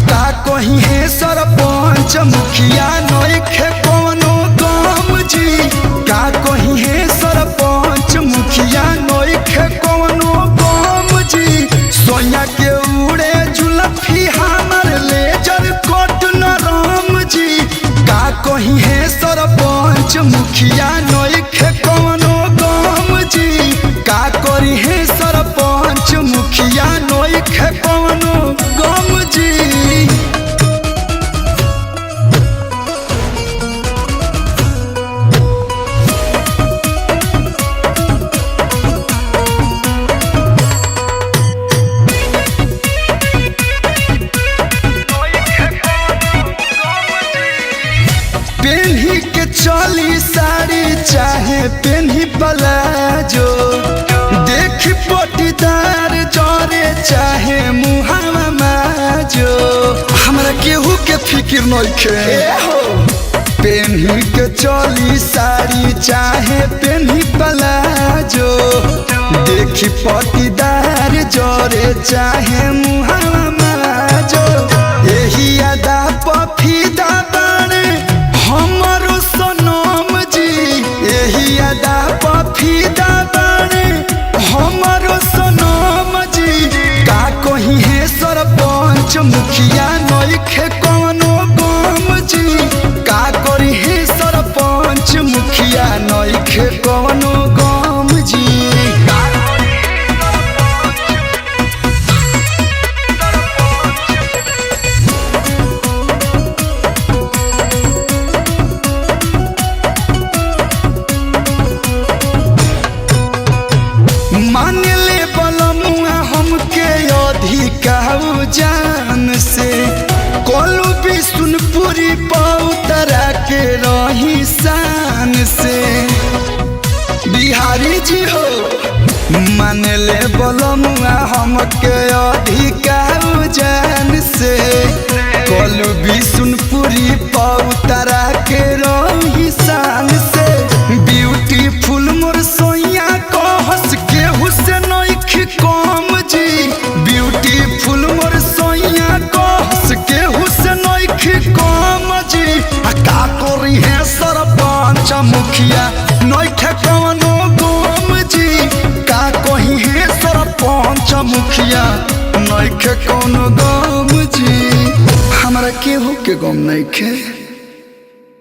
का कही है सरपंच मुखिया नइखे कवनो गम जी। का कही है सरपंच मुखिया नइखे कवनो गम जी। सोया के उड़े जुलफी हमर लेजर कोट नरम जी। का कही है सरपंच मुखिया नइखे कवनो गम जी। का करी है सरपंच मुखिया नइखे कवनो गम जी। पेन्ही के चली साड़ी चाहे पेन्ही प्लाजो। देख पटीदार जरे चाहे मुहावा माजो। हमरा केहू के फिक्र नइखे। पेन्ही के चली साड़ी चाहे पेन्ही प्लाजो। देख पटीदार जरे चाहे मुहावा माजो। एही अदा पफीदा बाणे हमरो सनम जी। एही अदा पफीदा बाणे हमरो सनम जी। का कही है सरपंच मुखिया नइखे कवनो गम जी। का करी है सरपंच मुखिया नइखे कवनो गम जी। माने ले बलमुआ हमके अधिकाऊ जान से। कोलू बिशुनपुरी पौतरा के रही शान से। बिहारी जी हो माने ले बलमुआ हमके अधिकाऊ जान से। कोलू बिशुनपुरी पौतरा के रही शान से। ब्यूटीफुल मोर सोइया को हंस के हुसैन नइखे कम जी। ब्यूटीफुल मोर सोइया को हंस के हुसैन नइखे कम जी। आ का करी है सरपंच मुखिया नइखे कवनो गम जी। का कही है सरपंच मुखिया नइखे कवनो गम जी। हमरा केहू के गम नइखे।